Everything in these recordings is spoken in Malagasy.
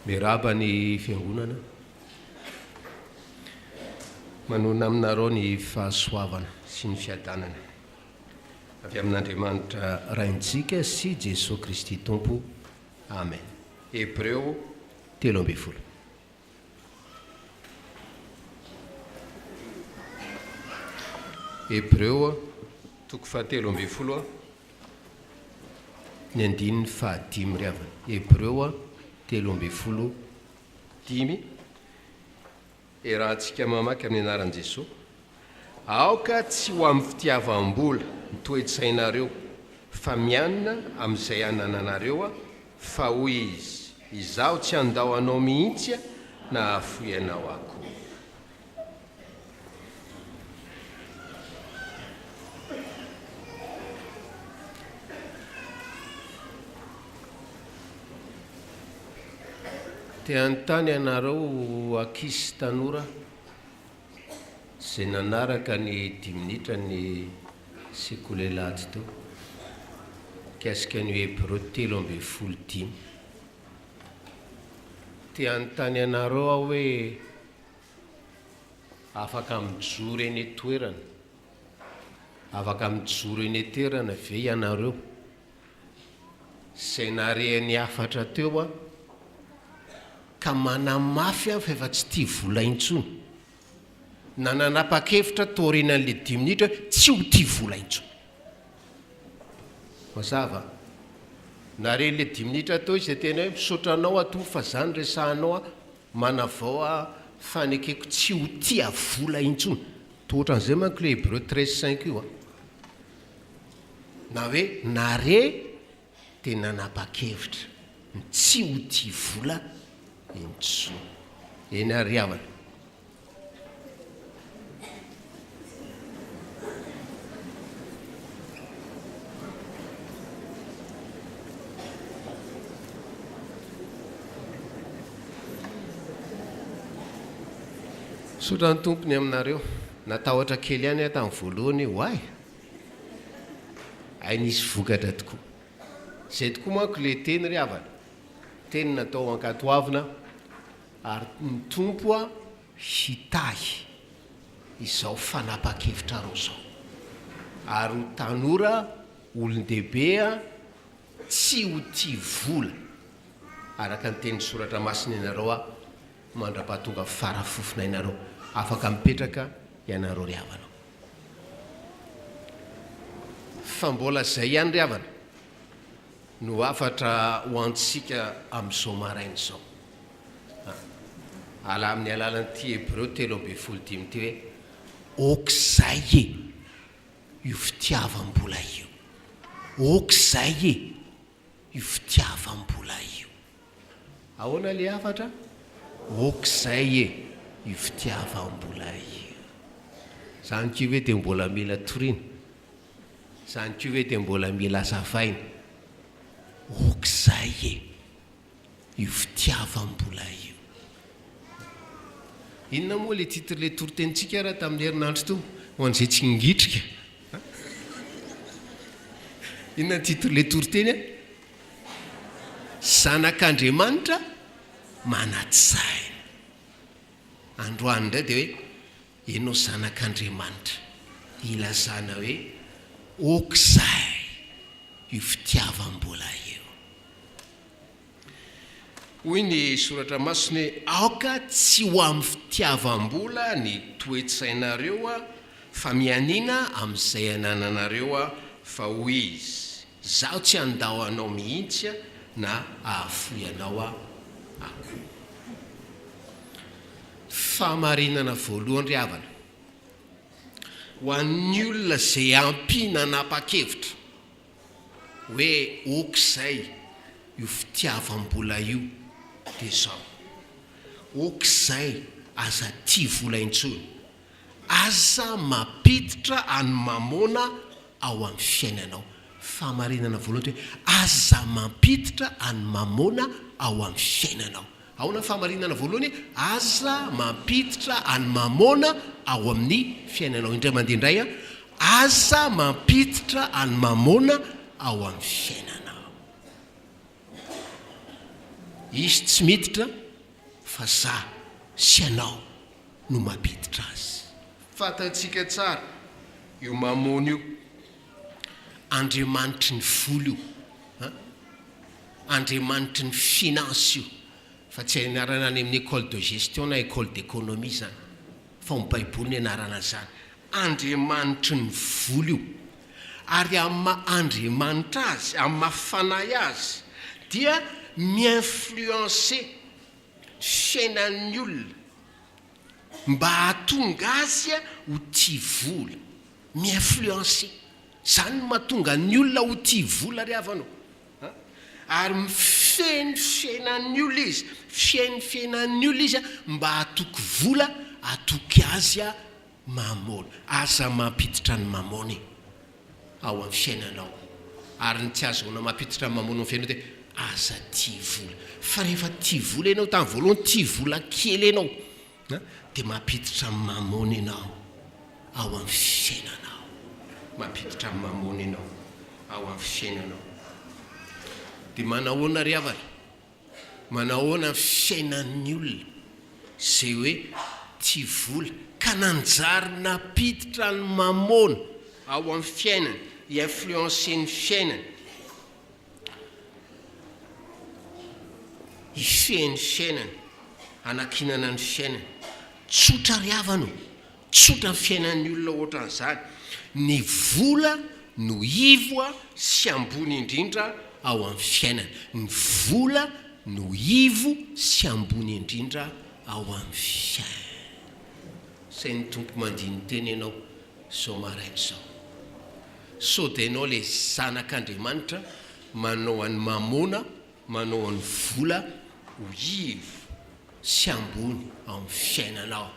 Miraba ny fiangonana manona aminareo ny fahasoavana sy ny fiadanana avy amin'Andriamanitra raintsika sy Josoa Kristy Tompo. Amen. Hebreo 13. Hebreo 13 ny andininy fahadimy ry avana. Hebreo 13:5 rahantsika mamaky amin'ny anaran'i Josoa. Aoka tsy ho amin'ny fitiavam-bola ny toe-tsainareo fa mianina amin'izay anananareo fa hoy izy, Izaho tsy handao anao mihitsy na hahafoy anao akory. Te anontany ianareo ankizy tanora izay nanaraka ny 10 minitra ny sekolelatsy teo kasika ny Hebreo 13:5. Te anontany ianareo aho hoe afaka mijoro eny toerana, afaka mijoro eny toerana ve ianareo izay narehany afatra teo a ka manamafy fa efa tsy tia vola intsony, na nanapa-kevitra torinan'le 10 minitra tsy ho tia vola intsony. Mazava naren'le 10 minitra teo izay tena hoe misaotra anao ato fa zany resahanao a manavao a fanekeko tsy ho tia vola intsony. Tohatran'izay manko le Hebreo 13:5 io a, na hoe nare dia nanapa-kevitra tsy ho tia vola intsony. Eny ary havana. Sotra ny tompony aminareo, natahotra kely ihany aho tamin'ny voalohany hoay ay nisy vokatra tokoa. Izay tokoa manko le teny ry havana, teny natao ankatoavina ary ny tompo a hitahy izao fanapa-kevitra rao zao, ary ho tanora olon-dehibe a tsy ho tia vola araka ny teny soratra masina ianareo a mandra-pahatonga farafofona ianareo. Afaka mipetraka ianareo ry havana. Fa mbola zay ihany ry havana no afatra ho antsika amin'izao maraina izao. Ala amin'ny alalan'ity Hebreo 13:5 ty hoe aok'izay e io fitiavam-bola io, aok'izay e io fitiavam-bola io. Ahoana le afatra? Aok'izay e io fitiavam-bola io. Zany kio hoe dia mbola mila toriana, zany kio hoe dia mbola mila azavaina. Aok'izay e io fitiavam-bola io. Inona moa le titre le toritentsika raha tamin'ny herinandro teo ho an'izay tsy ngitrika? Inona titre le toriteny a? Zanak'Andriamanitra manatsaina. Androany indray dia hoe ianao zanak'Andriamanitra, ilazana hoe aok'izay io fitiavam-bola io. Hoy ny soratra masina hoe aoka tsy ho amin'ny fitiavam-bola ny toe-tsainareo a fa mianina amin'izay anananareo a fa hoy izy, Izaho tsy handao anao mihitsy na hahafoy anao akory. Fahamarinana voalohany ry havana ho an'ny olona izay ampiana nanapa-kevitra hoe aok'izay io fitiavam-bola io dia zao, aok'izay aza tia vola intsony, aza mampiditra any mamona ao amin'ny fiainanao. Fahamarinana voalohany hoe aza mampiditra any mamona ao amin'ny fiainanao. Ahoana fahamarinana voalohany? Aza mampiditra any mamona ao amin'ny fiainanao. Indray mandeha indray a, aza mampiditra any mamona ao amin'ny fiainanao. izy tsy miditra fa za sy anao no mampiditra azy. Fantatsika tsara io mamony io andriamanitry ny vola io, andriamanitry ny finance io, fa tsy anarana any amin'ny école de gestion na école d'économie zany, fa ny baiboly ny anarana zany. Andriamanitry ny vola io, ary andriamanitra azy, amin'ny mafanahy azy dia mi-influencer fiainan'ny olona mba hahatonga azy ho tia vola. Mi-influencer zany no mahatonga ny olona ho tia vola ry havanao, ary mifeny fiainan'ny olona izy, fiainan'ny olona izy mba hatoky vola, hatoky azy mamona. Aza mampiditra ny mamona ao amin'ny fiainanao, ary ny tsy azona mampiditra ny mamona amin'ny fiainanao dia aza tia vola. Fa rehefa tia vola ianao tamin'ny voalohany, tia vola kely ianao, dia mampiditra ny mamona ianao ao amin'ny fiainanao, mampiditra ny mamona ianao ao amin'ny fiainanao. Dia manahoana ry havana, manahoana fiainan'ny olona zay hoe tia vola ka nanjary napiditra ny mamona ao amin'ny fiainany, influencer ny fiainany, ifeny fiainany, anakinana ny fiainany. Tsotra ry havana, tsotra fiainan'ny olona ohatran'izany. Ny vola no ivoa sy ambony indrindra ao amin'ny fiainany. Ny vola no ivo sy ambony indrindra ao amin'ny fiainany. Say ny tompo mandiny teny ianao zao maraina zao. Sao dia ianao le zanak'Andriamanitra, manao any mamona, manao any vola ho ivo sy ambony ao amin'ny fiainanao.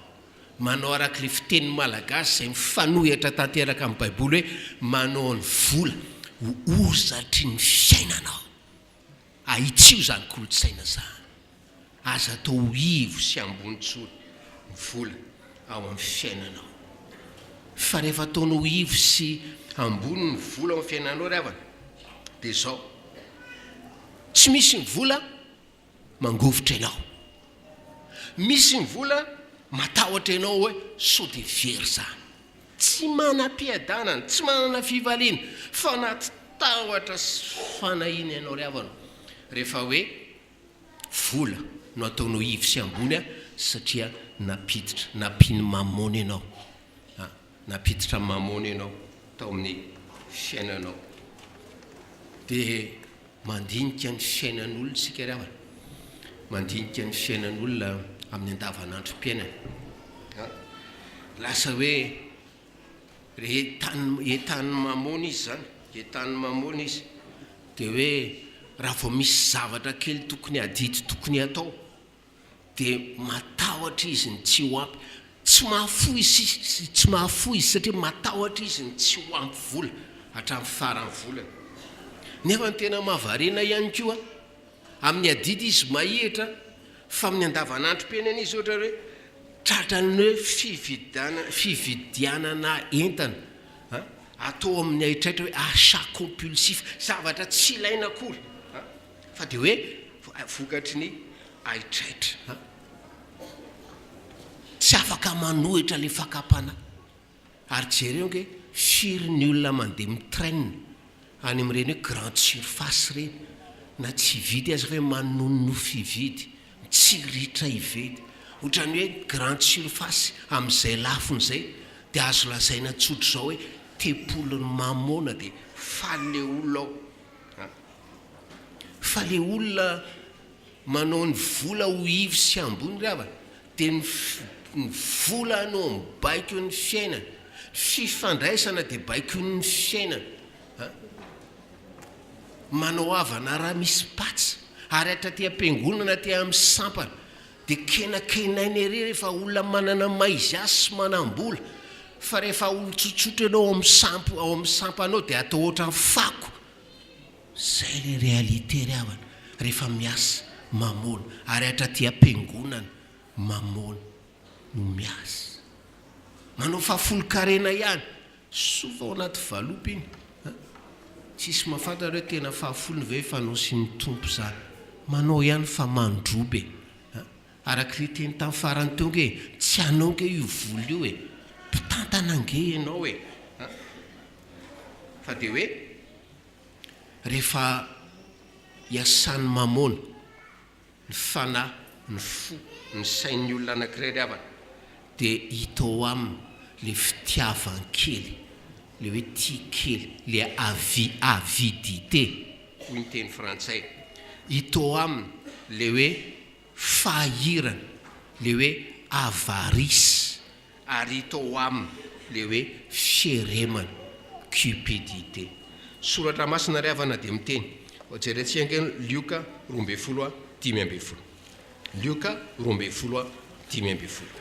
Manao araka le fiteny malagasy zay mifanohitra tanteraka amin'ny baiboly hoe manao ny vola ho ozatry ny fiainanao. Ahitsio zany kolotsaina zany. Aza atao ho ivo sy ambony tsony ny vola ao amin'ny fiainanao. Fa rehefa ataonao ivo sy ambony ny vola ao amin'ny fiainanao ry havana, dia zao, tsy misy ny vola mangovitra ianao, misy ny vola matahotra ianao hoe sao dia very zany. Tsy manam-piadanana, tsy manana fivaliana, fa anaty tahotra sy fanahina ianao ry havana rehefa hoe vola no ataonao ivo sy ambony, satria napiditra, nampiny mamona ianao, napiditra mamona ianao tao amin'ny fiainanao. Dia mandinika ny fiainan'olona sika ry havana, mandinika ny fiainan'olona amin'ny andavanandrom-piainany. Lasa hoe entan'ny mamona izy zany, entan'ny mamona izy, dia hoe raha vao misy zavatra kely tokony adito, tokony atao, dia matahotra izy ny tsy ho ampy. Tsy mahafoy izy satria matahotra izy ny tsy ho ampy vola hatramin'ny farany volany. Nefa ny tena mahavarena ihany koa, amin'ny adidy izy mahihitra, fa amin'ny andavanandrom-piainana izy ohatra hoe tratrany hoe fividianana entana, atao amin'ny ahitraitra hoe achat compulsif, zavatra tsy ilaina akory, fa dia hoe vokatry ny ahitraitra. Tsy afaka manohitra le fakapana. Ary jereo nke firy ny olona mandeha mitraine any amin'ireny hoe grande surface reny, na tsy vidy azy hoe manono fividy, tsy ritra hividy. Ohatrany hoe grande surface amin'izay lafony zay, dia azo lazaina tsotro zao hoe tepolony mamona, dia faly le olona ao. Fa le olona manao ny vola ho ivo sy ambony ry havana, dia ny vola no mibaiko ny fiainana, fifandraisana dia baiko ny fiainana. Manao havana raha misy patsa, ary hatra tia am-piangonana tia amin'ny sampana, dia kenakenainy ery rehefa olona manana maizy azy sy manam-bola. Fa rehefa olo tsotsotra ianao ao amin'ny sampanao dia atao ohatra ny fako. Zay le réalité ry havana rehefa miasa mamona, ary hatra tia am-piangonana mamona no miasa. Manao fahafolo-karena ihany, sova ao anaty valopy iny, tsisy mahafantatra hoe tena fahafolony ve fanao sy ny tompo zany. manao ihany fa mandrobe araka teny tamin'ny farany teo nge tsy anao nge io volo io e mpitantana nge ianao e fa dia hoe rehefa hiasany mamona ny fanahy ny fo ny sain'ny olona anankiray ry havana dia hitao aminy le fitiavankely le hoe tia kely le avidité hoy ny teny frantsay hitao aminy le hoe fahirana le hoe avarisy ary hitao aminy le hoe fieremana cupidité soratra masina ry havana dia miteny ojerentsika Lioka 12:10 Lioka 12:10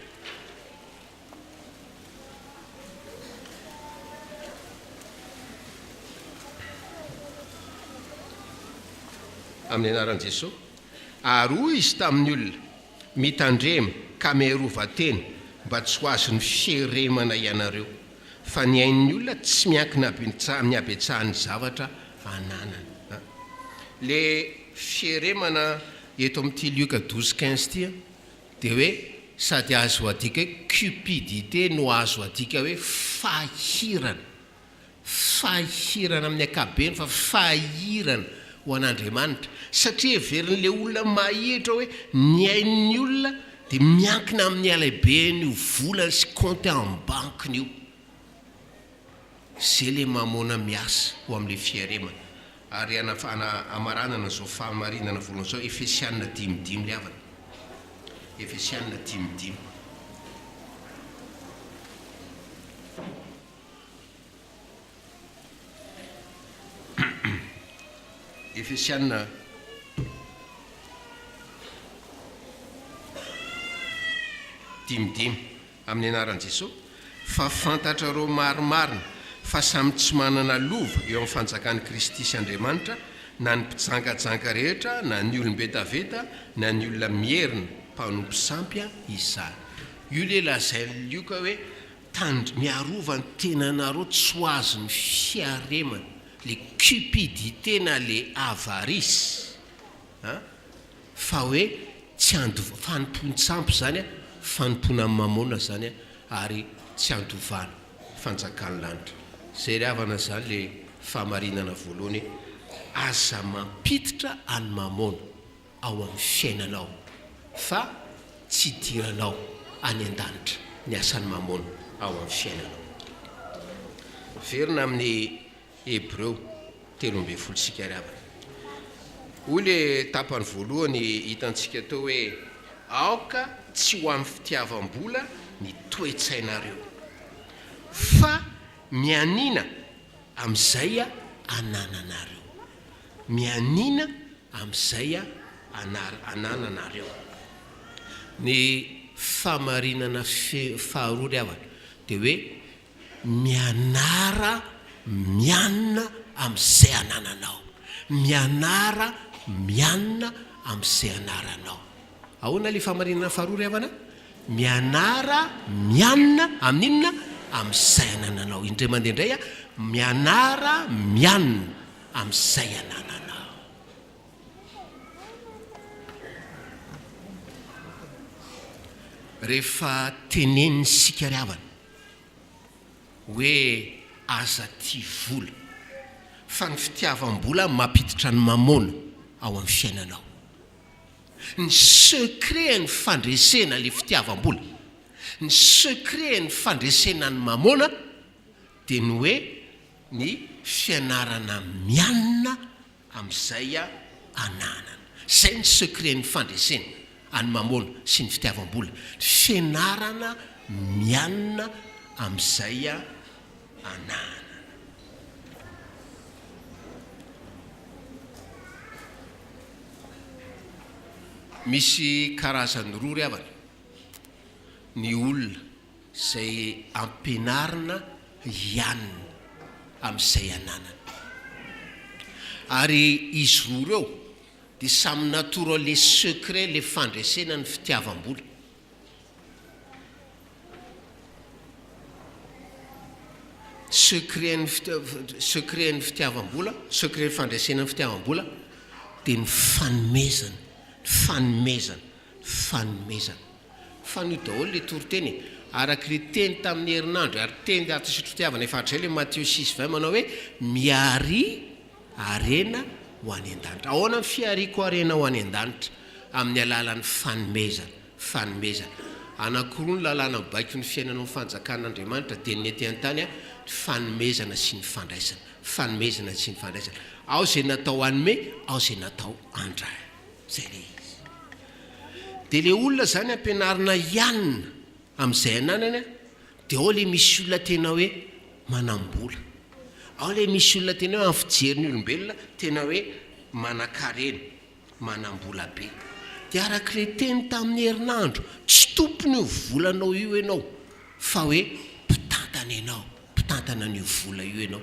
amin'ny anaran'i Josoa ary hoy izy tamin'ny olona mitandrema ka miarovateny mba tsy ho azo ny fieremana ianareo fa ny ain'ny olona tsy miankina miabetsahany zavatra ananana le fieremana eto amin'ity Lioka 12:15 tia dia hoe sady azo adika hoe cupidité no azo adika hoe fahirana amin'ny akabeny fa fahirana ho an'Andriamanitra satria heverin'le olona mahihitra hoe ny ain'ny olona dia miankina amin'ny alaibe io volany sy compte en banque io zay le mamona miasa ho amin'le fieremana ary amaranana zao fahamarinana voalohany zao Efesianina 5:5 le havana Efesianina 5:5 Efesianina 5:5 amin'ny anaran'i Josoa fa fantatrareo marimarina fa samy tsy manana lova eo amin'ny fanjakan'i Kristy sy Andriamanitra na ny mpijangajanga rehetra na ny olombetaveta na ny olona mierina mpanompo sampy Izaho io le lazain'ny Lioka hoe miarova ny tenanareo tsy ho azo ny fiaremana le cupidité na le avarisy fa hoe tsy fanompony tsampy zany fanompona amin'ny mamona zany ary tsy andovana fanjakan'ny lanitra zay ry havana zany le fahamarinana voalohany aza mampiditra any mamona ao amin'ny fiainanao fa tsy diranao any an-danitra ny asan'ny mamona ao amin'ny fiainanao verina amin'ny Hebreo 13 sika ry havana hoy le tapany voalohany hitantsika teo hoe aoka tsy ho amin'ny fitiavam-bola ny toe-tsainareo fa mianina amin'izay anananareo mianina amin'izay anananareo ny fahamarinana faharoa ry havana dia hoe mianara mianina amin'izay anananao mianara mianina amin'izay anaranao ahoana le fahamarinana faharoa ry havana mianara mianina amin'inona amin'izay anananao indray mandeha indray mianara mianina amin'izay anananao rehefa teneniny sika ry havana hoe aza tia vola fa ny fitiavam-bola mampiditra ny mamona ao amin'ny fiainanao ny secret ny fandresena le fitiavam-bola ny secret ny fandresena ny mamona dia ny hoe ny fianarana mianina amin'izay ananana zay ny secret ny fandresena any mamona sy ny fitiavam-bola fianarana mianina amin'izay ananana misy karazany roa ry havana ny olona zay ampianarina ianina amin'izay ananana ary izy roa reo dia samy natoro le secret le fandresena ny fitiavam-bola secret ny fitiavam-bola secret ny fandresena ny fitiavam-bola dia ny fanomezana fanomezana fanio daholo le toriteny araka le teny tamin'ny herinandro ary teny Isotry Fitiavana efatra izay le Matthieu 6:20 manao hoe miary arena ho any an-danitra. Ahoana ny fiariko arena ho any an-danitra? Amin'ny alalan'ny fanomezana. Anankiroa ny lalàna mibaiko ny fiainana amin'ny fanjakan'Andriamanitra dia ny ety an-tany fanomezana sy ny fandraisana. Ao izay natao anome, ao izay natao andray. Zay le izy. Dia le olona zany ampianarina ianina amin'izay ananana dia ao le misy olona tena hoe manam-bola. Ao le misy olona tena hoe amin'ny fijery ny olombelona tena hoe manan-karena, manam-bola be. Dia araka le teny tamin'ny herinandro, tsy tompony io volanao io ianao, fa hoe mpitantana n'io vola io ianao.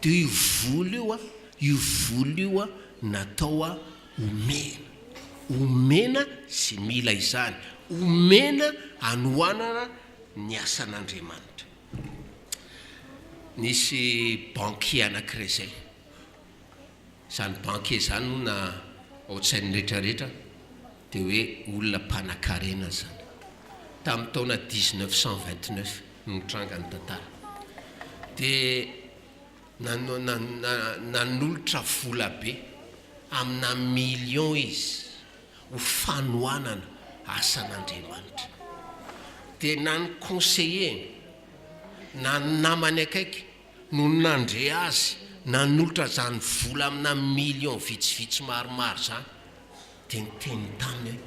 Dia io vola io natao omena sy mila izany, omena anohanana ny asan'Andriamanitra. Nisy bankier anankiray zay. Izany bankier izany no na ao an-tsainy rehetrarehetra dia hoe olona mpanan-karena zany. Tamin'ny taona 1929 no nitranga ny tantara. Dia nanolotra vola be amina million izy ho fanohanana asan'Andriamanitra. Dia na ny conseiller na ny namany akaiky no nandre azy nanolotra zany vola amina million vitsivitsy maromaro zany dia nyteny taminy hoe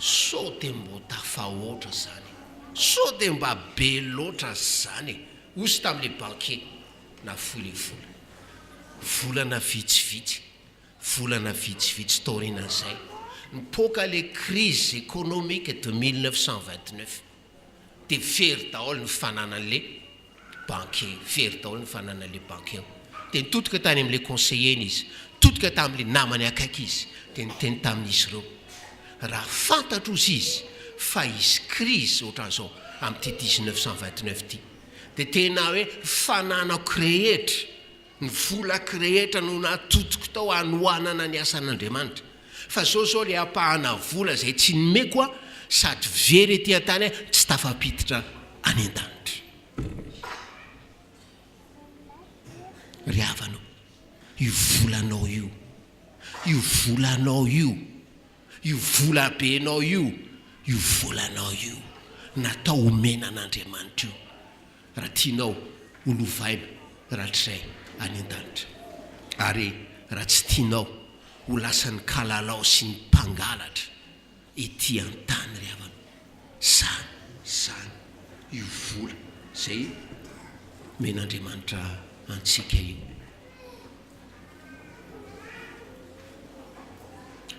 sao dia mbo tafahoatra zany, sao dia mba be loatra zany. Osy tamin'le bankier na foy le volana vitsivitsy taorinan'izay nipoka le crise économique de 1929 dia very daholo ny fananan'le bankier, dia nitotoka tany amin'le conseiller izy, totoka tamin'le namany akaiky izy, dia niteny tamin'izy ireo raha fantatro izy fa isy crise ohatran'izao amin'ity 1929 ty dia tena hoe fananako rehetra, ny volako rehetra no natotoko tao anohanana ny asan'Andriamanitra. Fa zao le apahana vola zay tsy nomeko sady very ety an-tany tsy tafapiditra any an-danitra. Ry havanao, io volanao io, io vola benao io volanao io natao omena an'Andriamanitra io. Raha tianao holovaina ratray any an-danitra, ary raha tsy tianao ho lasan'ny kalalao sy ny mpangalatra ety an-tany ry havana, zany io vola zay men'Andriamanitra antsika io.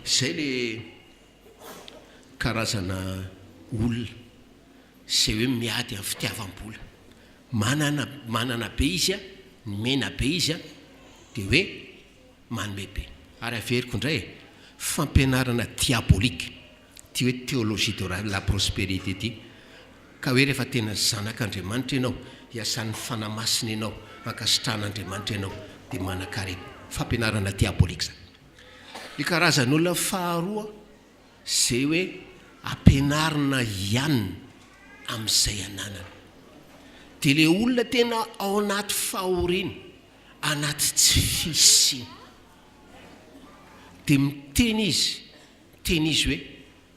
Zay le karazana olona zay hoe miady amin'ny fitiavam-bola, manana be izy mena be izy dia hoe manome be. Ary averiko indray fampianarana diabolika ty hoe théologie de la prospérité ty, ka hoe rehefa tena zanak'Andriamanitra ianao, hiasan'ny fanamasina ianao, mankasitran'Andriamanitra ianao dia manan-karena. Fampianarana diabolika zany. Ny karazan'olona faharoa zay hoe ampianarina ianina amin'izay ananana, dia le olona tena ao anaty fahoriana, anaty tsy fisiny, dia miteny izy hoe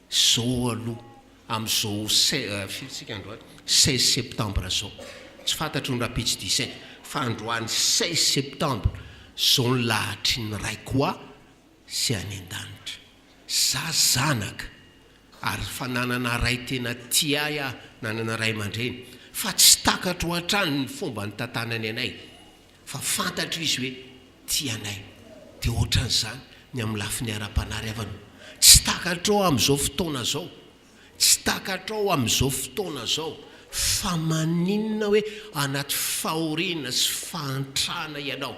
zao aloha amin'izao 16 septambra zao, tsy fantatro ny rapitsy 17 fa androany 16 septambra zao ny lahatry ny raiko sy any an-danitra. Za zanaka ary fa nanana ray tena tiay nanana ray aman-dreny, fa tsy takatro hatrany ny fomba ny tantanany anay, fa fantatro izy hoe tianay. Dia ohatran'izany ny amin'ny lafiny ara-panary avana, tsy takatro amin'izao fotoana zao, fa maninona hoe anaty fahoriana sy fahantrana ianao.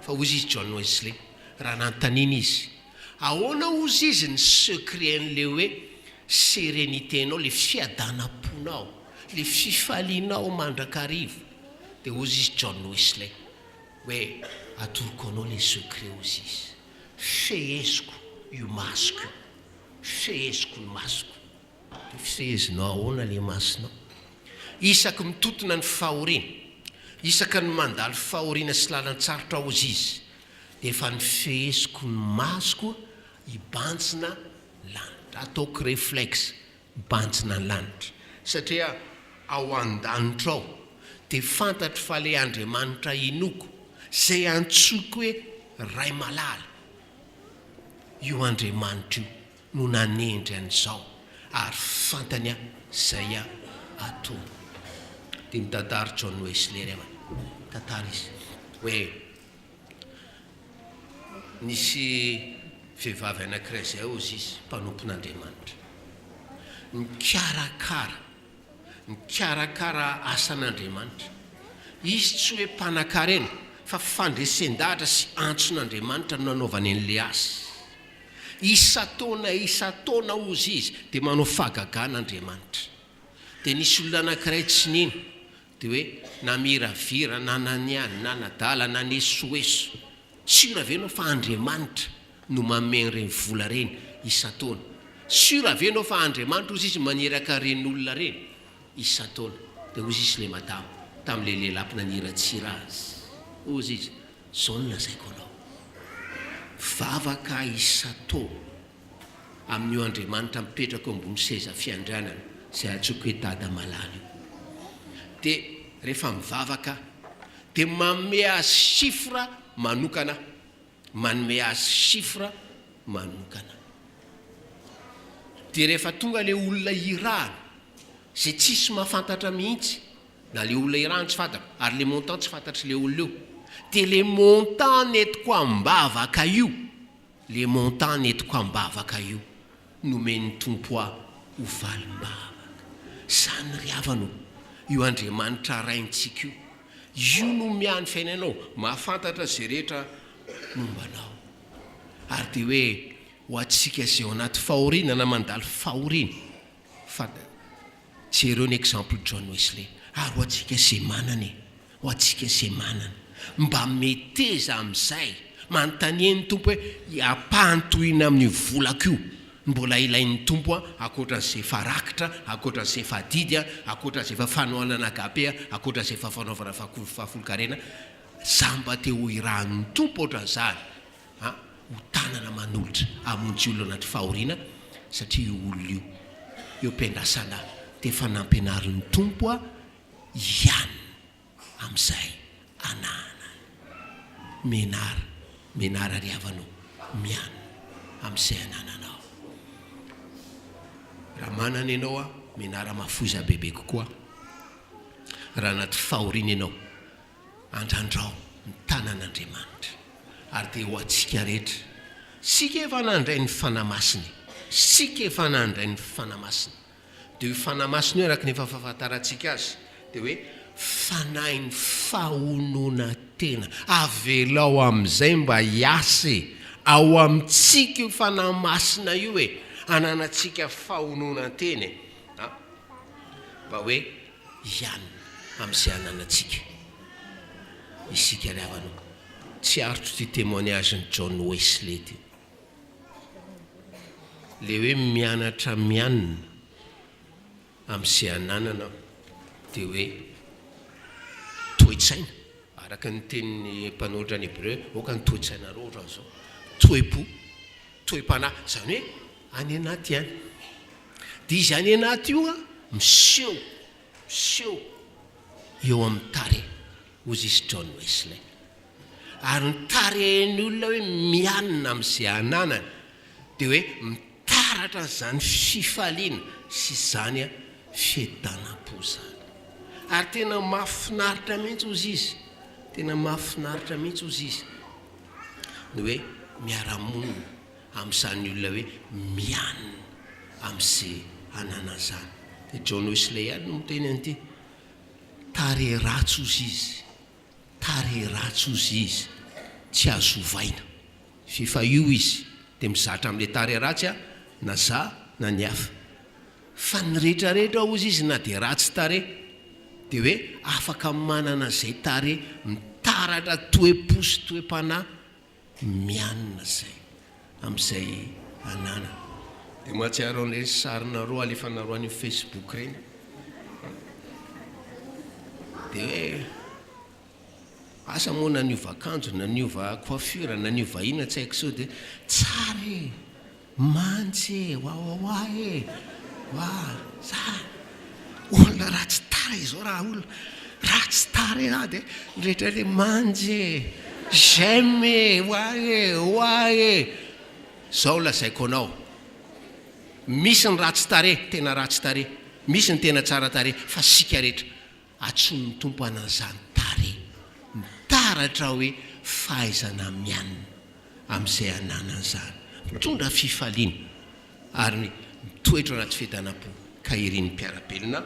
Fa ozy izy John Wesley raha nantaniana izy, ahoana ozy izy ny secret-n'le hoe sérénité-nao, le fiadanam-ponao, le fifalianao mandrakariva. Dia ozy izy John Wesley hoe atoroko anao le secret ozy izy, feheziko io masoko feheziko ny masoko de fisehezinao ahoana le masonao isaky mitotona ny fahoriana isaka ny mandalo fahoriana sy lalan-tsarotra ao izy de efa ny feheziko ny masoko ibantsina lanitra ataoko réflexe bantsina ny lanitra satria ao an-danitra ao de fantatry fa le Andriamanitra inoko zay antsoko hoe ray malala io Andriamanitra io no nanendry an'izao ary fantany zay atao de mitantara John Wesley rehefa tantara izy hoe nisy vehivavy anankiray zay ao izy mpanompon'Andriamanitra mikarakara asan'Andriamanitra izy tsy hoe mpanakarena fa fandresen-dahatra sy antson'Andriamanitra no nanaovany an'le asa isataona ozy izy de manao fahagagan'Andriamanitra de nisy olona anankiray tsy nino de hoe namiravira na naniany na nadala na nesoeso tsy ravenao fa Andriamanitra no mameny reny vola reny isataona sy ravenao fa Andriamanitra ozy izy maneraka reny olona reny isataona de ozy izy le madamo tam'le lelapy naniratsira azy ozy izy zao no lazaiko anao vavaka isatao amin'io Andriamanitra mipetraka ambony seza fiandrianana zay atsoko hoe dada malala de rehefa mivavaka de manome azy sifra manokana manome azy sifra manokana de rehefa tonga le olona irahana zay tsisy mahafantatra mihitsy na le olona irahana tsy fantatra ary le montant tsy fantatry le olona io de le montant netiko ambavaka io le montant netiko ambavaka io nomeny tompo ho valim-bavaka zany ry havano io Andriamanitra raintsika io no miany fiainanao mahafantatra zay rehetra mombanao ary de hoe ho atsika zay ao anaty fahoriana na mandalo fahoriana jereo ny exemple John Wesley ary ho atsika zay manana ho atsika zay manana mba meteza amin'izay manontaniany tompo hoe ampahantohina amin'ny volako io mbola ilain'ny tompo akoatran'izay farakitra akoatran'izay fadidy akoatran'izay fanohanana agape akoatran'izay fanaovana fahafolokarena zamba te ho irahan'ny tompo ohatran'izany ho tanana manolotra amonjy olona anaty fahoriana satria io olona io mpiandrasana de efa nampianarin'ny tompo ihany amin'izay anana menara ry havanao miana amin'izay anananao raha manana ianao menara mafoza bebe kokoa raha anaty fahoriana ianao andrandrao mitanan'Andriamanitra ary de ho atsika rehetra sika efa nandray ny fanamasiny de io fanamasiny io araka nefa fahafantarantsika azy de hoe fanahy ny fahonona tena avelao amin'izay mba hiase ao amintsika io fanamasina io ananatsika fahonona tena mba hoe ihany amin'izay ananatsika isika ry havanao tsy arotro ty témoignage ny John Wesley ty le hoe mianatra mianina amin'izay ananana de hoe toe-tsaina araka ny tenin'ny mpanoratra ny Hebreo oka ny toe-tsainareo ohatran'izao toe-panahy zany hoe any anaty any de izy any anaty io miseho eo amin'ny tare ozy izy John Wesley ary ny tareny olona hoe mianina amin'izay ananana de hoe mitaratra zany fifaliana sy zany fiadanam-po zany ary tena mahafinaritra mihitsy ozy izy ny hoe miaramonina amin'izany olona hoe mianina amin'izay anana zany de John Wesley ihany no miteny an'ity tare ratsy ozy izy tsy azo ovaina fifa io izy de mizatra amin'le tare ratsy na za na ny hafa fa ny rehetrarehetra ozy izy na de ratsy tare de hoe afaka manana zay tare mitaratra toe-po sy toe-panahy mianina zay amin'izay anana. Dia mahatsiaro an'ireny sarinareo alefanareo any Facebook ireny dia hoe asa moa naniova akanjo, naniova coiffure, naniova ina tsy haiko so dia tsara e, mantsy e, wawawa e, wa sa olona ratsy tara izao raha olona ratsy tara e dia rehetra le mantsy e, j'aime e, wa e zao lazaiko anao. Misy ny ratsy tare, tena ratsy tare, misy ny tena tsara tare, fa sika rehetra atsony ny tompo anan'izany tare, mitaratra hoe fahaizana mianina amin'izay ananan'izany, mitondra fifaliana ary mitoetra anaty fihedanam-po ka irin'ny mpiarabelona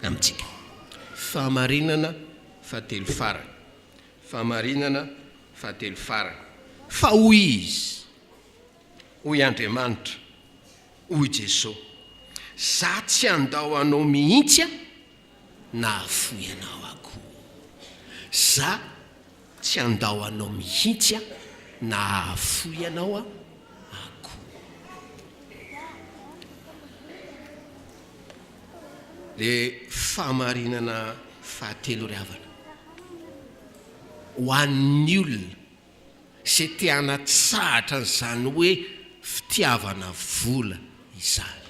amintsika. Fahamarinana fahatelo farany, fahamarinana fahatelo farany. Fa hoy izy, hoy Andriamanitra, hoy Josoa, za tsy handao anao mihitsy na hahafoy anao akory. Za tsy handao anao mihitsy na hahafoy anao akory. Le fahamarinana fahatelo ry havana, ho an'ny olona izay te hanatsahatra n'izany hoe fitiavana vola izany.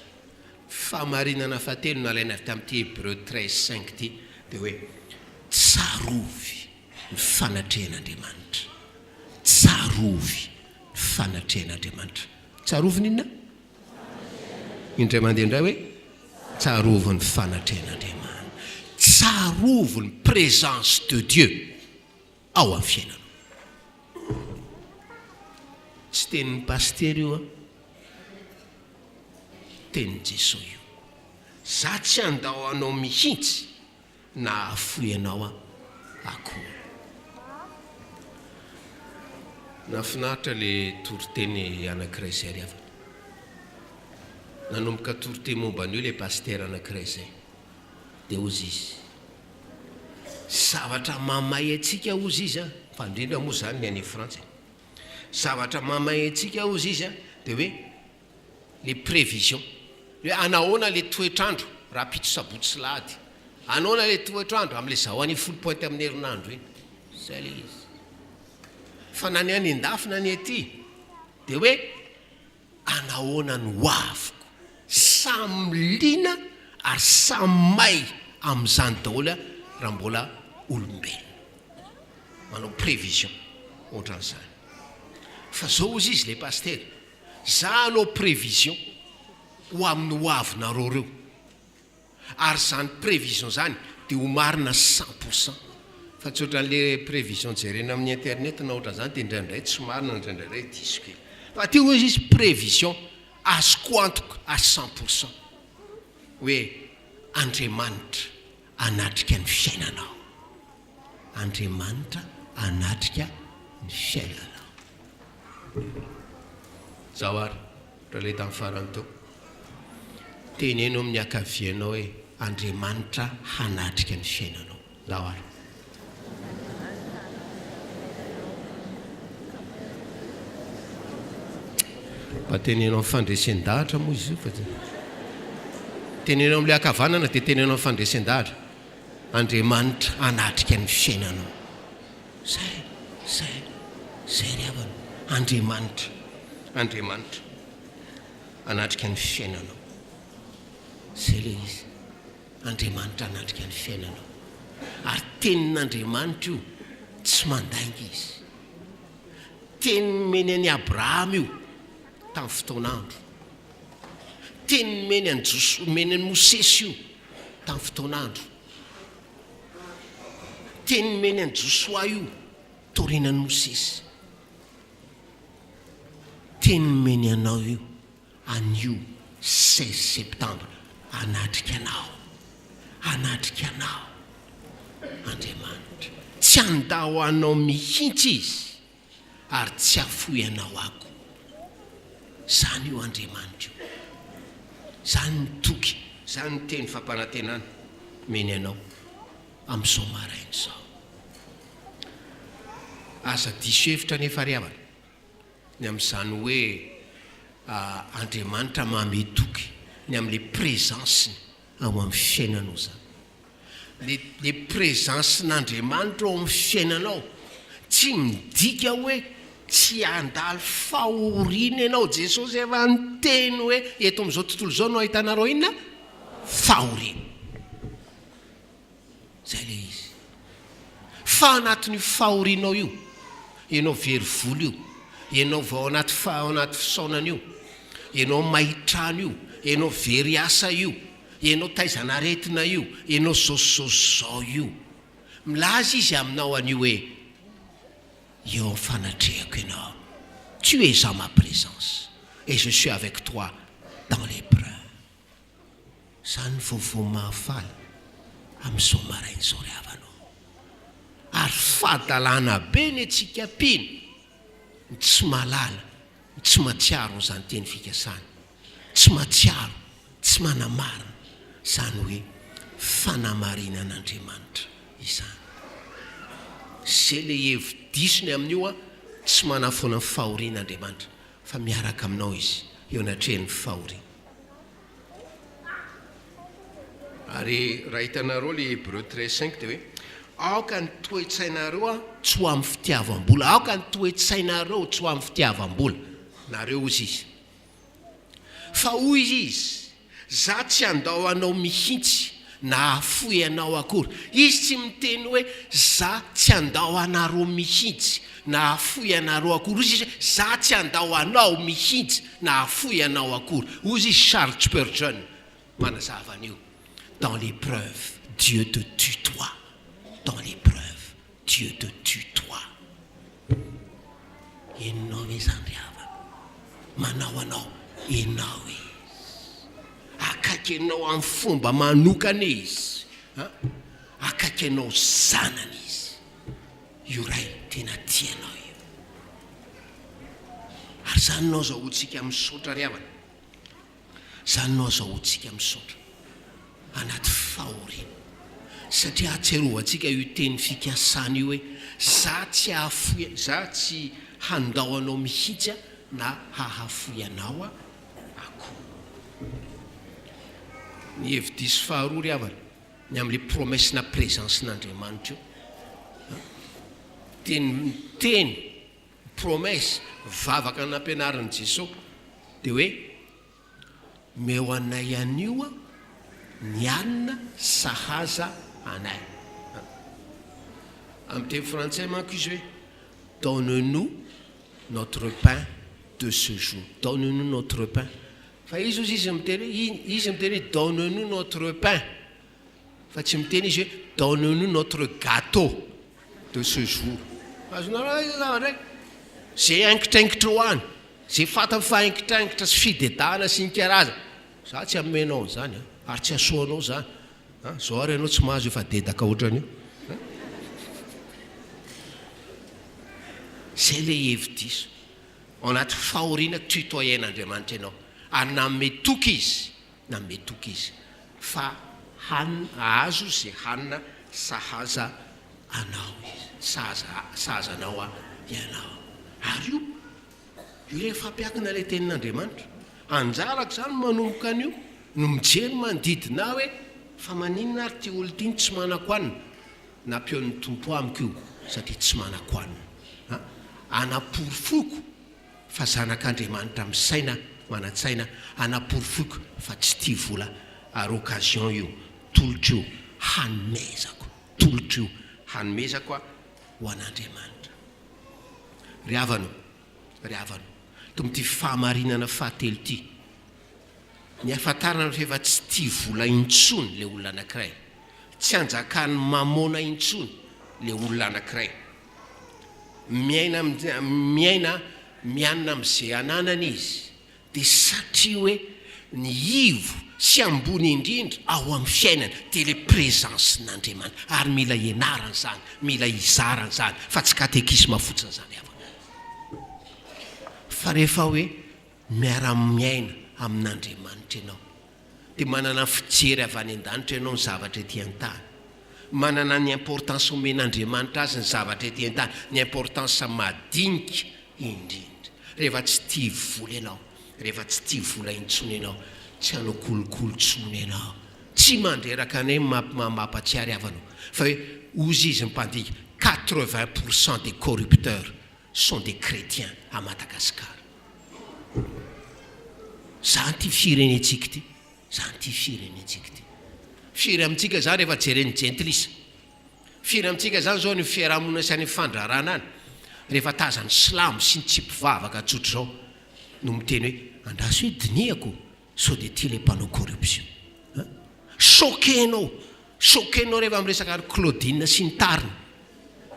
Fahamarinana fahatelo nalaina avy tamin'ity Hebreo 13:5 ty dia hoe tsarovy ny fanatrehan'Andriamanitra, tsarovy ny fanatrehan'Andriamanitra. Tsarovy n'inona? Indray mandeha indray hoe tsarovy ny fanatrehan'Andriamanitra, tsarovy ny présence de Dieu ao amin'ny fiainana. Tsy tenin'ny paster io tenin'ny Josoa io. Za tsy handao anao mihitsy na hahafoy anao akory. Nafinaritra le toriteny anankiray izay ry havana. Nanomboka toriteny momba an'io le paster anankiray izay dia ozy izy, zavatra mamay antsika ozy izy fa indrindra moa zany ny any Frantsa. Zavatra mamay antsika ozy izy dia hoe les prévisions, hoe anahoana le toetrandro raha pito sabotsy sy lahady, anahoana le toetrandro amin'ilay zahoany 10 pointy amin'ny herinandro iny. Zay le izy. Fa na ny any an-dafy na ny aty dia hoe anahoana ny hoaviko, samy lina ary samy may amin'izany daholo raha mbola olombelona. Manao prévision ohatran'izany. Fa zao ozy izy le paster, za anao prévision ho amin'ny hoavinareo reo, ary zany prévision zany dia ho marina 100%. Fa tsy ohatran'le prévision jerena amin'ny internet na ohatran'izany dia indraindray tsy marina, indraindray diso kely. Fa ty ozy izy prévision azoko antoka à 100% hoe Andriamanitra anatrika ny fiainanao, Andriamanitra anatrika ny fiainanao. Zaho ary raha le tamin'ny farany tao teneno amin'ny akavianao hoe Andriamanitra hanatrika ny fiainanao. Zaho ary mba tenenao amin'ny fandresen-dahatra moa izy io, fa tenenao amin'ilay akavanana dia tenenao amin'ny fandresen-dahatra, Andriamanitra hanatrika ny fiainanao. Zay ry havana, Andriamanitra anatrika ny fiainanao. Zay le izy, Andriamanitra anatrika ny fiainanao. Ary tenin'Andriamanitra io tsy mandainga izy. Teny meny any Abraham io tamin'ny fotoanandro, teny meny any Josoa, meny any Mosesy io tamin'ny fotoanandro, teny meny any Josoa io taorianany Mosesy, teny meny anao io an'io 16 septambra anatrika anao, anatrika anao. Andriamanitra tsy handao anao mihitsy izy ary tsy hahafoy anao ako. Zany io Andriamanitra io, zany ny toky, zany ny teny fampanantenana meny anao amin'izao maraina izao. Asa diso hevitra nefa ry havana ny amin'izany hoe Andriamanitra mametoky ny amin'le présanceny ao amin'ny fiainanao zany. Le présancen'Andriamanitra ao amin'ny fiainanao tsy midika hoe tsy andalo fahoriana ianao. Jesosy efa nyteny hoe eto amin'izao tontolo izao no ahitanareo inona fahoriana. Zay le izy. Fa anatin'io fahorianao io, ianao very volo io, ianao vao anaty fisaonana io, ianao mahitrano io, ianao very asa io, ianao taizanaretina io, ianao zao io, milaza izy aminao an'io hoe eo fanatrehako ianao. Tu es à ma présence et je suis avec toi dans l'épreuve. Zany vaovao mahafaly amin'izao marain'izao ry havanao. Ary fadalana be ny antsika piny ny tsy malala, ny tsy matsiaro zany teny fikasana, tsy matsiaro, tsy manamarina zany hoe fanamarinan'Andriamanitra izany. Zay le hevi-disony amin'io tsy manafoana ny fahorian'Andriamanitra fa miaraka aminao izy eo anatrehan'ny fahoriana. Ary raha hitanareo le Hebreo 13:5 dia hoe aoka ny toe-tsainareo tsy ho amin'ny fitiavam-bola. Aoka ny toe-tsainareo tsy ho amin'ny fitiavam-bola. Nareo ozy izy. Fa hoy izy, za tsy handao anao mihitsy na hahafoy anao akory. Izy tsy miteny hoe za tsy handao anareo mihitsy na hahafoy anareo akory. Ozy izy za tsy handao anao mihitsy na hahafoy anao akory. Ozy izy Charles Spurgeon manazava an'io. Dans l'épreuve, Dieu te tutoie. Dans l'épreuve, Dieu te tutoie. Enao izany ry havana. Manao anao enao izy. Akaiky enao amin'ny fomba manokana izy. Akaiky enao zanany izy. Io ray tena tianao io. Ary zany nao zahoantsika misaotra ry havana. Zany nao zahoantsika misaotra anaty fahoriana. Satria ahatsiarovantsika io teny fikasana io hoe za tsy hahafoy, za tsy handao anao mihitsy na hahafoy anao akory. Ny hevi-diso faharoa ry havana ny amin'le promesina présancen'Andriamanitra io. Teny promesy vavaka nampianarin'i Josoa dia hoe meo anay an'io mianina sahaza anay. Amin'ny teny frantsay manko izy hoe donne-nous notre pain de ce jour. Donne-nous notre pain. Fa izy miteny donne-nous notre pain. Fa tsy miteny izy hoe donne-nous notre gâteau de ce jour. Azonareo zay haingitraingitra ho any, zay fata fa haingitraingitra sy fidedahana sy ny karaza, za tsy amenao zany ary tsy asoanao zany. Zao ary ianao tsy mahazo efa dedaka ohatran'io. Zay le hevi-diso ao anaty fahoriana tutoyen'Andriamanitra ianao. Ary nametoky izy fa azo zay hanina sahaza anao izy, sahaza anao ianao. Ary io rehefa ampiakina le tenin'Andriamanitra anjarako zany manomboka an'io no mijery manodidina hoe fa maninona ary ty olo ty tsy manan-koanina na mpeon'ny tompo amiko io satria tsy manan-koanina. Anaporofoko fa zanak'Andriamanitra misaina manatsaina, anaporofoko fa tsy tia vola. Ary occasion io tolotra io hanomezako ho an'Andriamanitra. Ry havano tomty fahamarinana fahatelo ty ny afantarana fa efa tsy tia vola intsony le olona anankiray, tsy anjakany mamona intsony le olona anankiray, mianina amin'izay ananana izy dia satria hoe ny ivo sy ambony indrindra ao amin'ny fiainana dia le présancen'Andriamanitra. Ary mila ianarana zany, mila izarana zany, fa tsy katekisma fotsiny zany avana. Fa rehefa hoe miara-miaina amin'Andriamanitra ianao dia manana fijery avy any an-danitra ianao ny zavatra ety an-tany, manana ny importance omen'Andriamanitra azy ny zavatra ety an-tany, ny importance madinika indrindra. Rehefa tsy tia vola ianao rehefa tsy tia vola intsony ianao tsy hanao kolokolotsony ianao tsy mandreraka anay mampatsiary avanao fa hoe ozy izy mipandika 80% des corrupteurs sont des chrétiens à Madagascar. Zany ty firenentsika ty, zany ty firenentsika ty. Firy amintsika zany rehefa jereny gentilisa. Firy amintsika zany zao ny fiarahamonina sy ny fandrarana any. Rehefa tazany slamo sy ny tsipivavaka tsotra zao no miteny hoe andraso hoe diniako sao de ty le mpanao corruption. Choquenao rehefa miresaka Claudine sy ny tariny.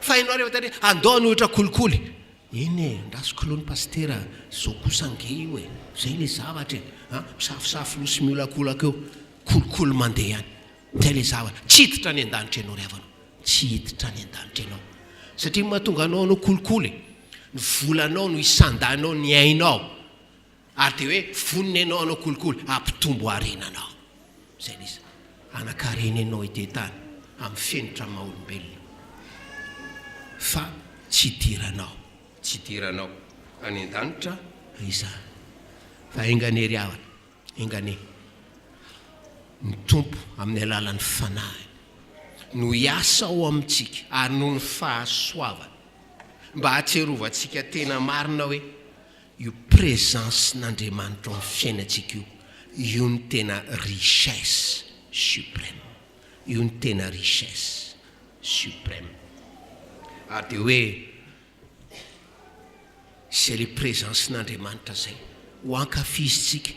Fa ianao rehefa tany andao ny ohatra kolikoly. Eny andraso kolony pastera zao kosange io e. Zay le zavatra e. Misafosafo losy miolakolaka eo kolikoly mandeha any. Zay le zavatra. Tsy hiditra any an-danitra ianao ry havana. Tsy hiditra any an-danitra ianao. Satria mahatonga anao kolikoly. Ny volanao no isandanao ny ainao. Ary de hoe vonina ianao anao kolikoly ampitombo arenanao. Zay le izy. Anakarena ianao ide tany amin'ny fenitra maha-olombelona. Fa tsy diranao any an-danitra izany. Fa engane ry havana, engane. Ny tompo amin'ny alalan'ny fanahy no hiasa ao amintsika ary no ny fahasoavana mba hatserovantsika tena marina hoe io présence n'Andriamanitra amin'ny fiainantsika io ny tena richesse suprême. Io ny tena richesse suprême. Ary de hoe c'est le présence n'Andriamanitra zay ho ankafizitsika.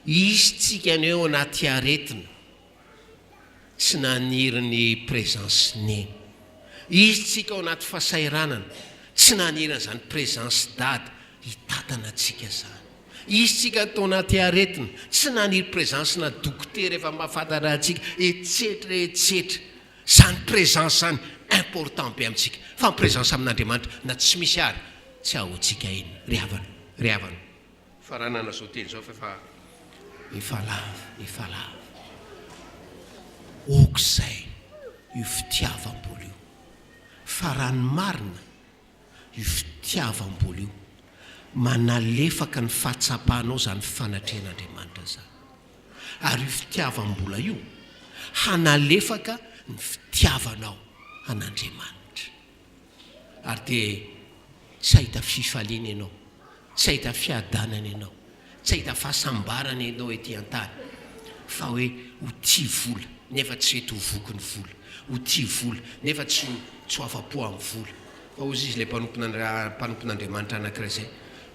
Izy tsika ny eo anaty aretina tsy naniry ny présence ny. Izy tsika ao anaty fasairanana tsy naniry zany présence dady hitatana tsika zany. Izy tsika tao anaty aretina tsy naniry présence na dokotera efa mahafantatra antsika etsetra. Zany présence zany important be amintsika. Fa ny présence amin'Andriamanitra na tsy misy ary tsy ahoantsika iny. Ry havana. Faranana zao teny zao fa efa lava. AOKA IZAY io fitiavam-bola io. Fa raha ny marina io fitiavam-bola io manalefaka ny fahatsapanao zany fanatrehan'Andriamanitra zany. Ary io fitiavam-bola io hanalefaka ny fitiavanao an'Andriamanitra. Ary de tsy ahita fifaliana ianao, tsy ahita fiadanana ianao, tsy ahita fahasambarana ianao ety an-tany. Fa hoe ho tia vola nefa tsy eto voky ny vola. Ho tia vola nefa tsy afa-po amin'ny vola. Fa ozy izy le mpanompon'Andriamanitra anankiray zay.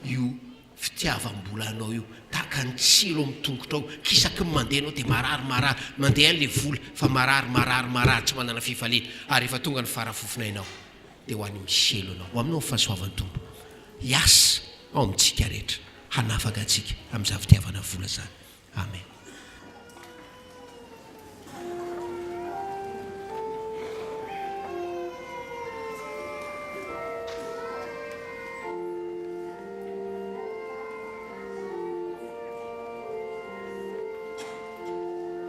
Io fitiavam-bola anao io tahaka ny tsilo amin'ny tongotra ao. Kisaky mandeha anao de marary mandeha an'le vola fa marary tsy manana fifaliana. Ary efa tonga ny farafofona ianao de ho any miselo anao. Ho aminao ny fahasoavan'ny tompo. Hiasa ao amintsika rehetra hanafaka antsika amin'izay fitiavana vola zany. Amen.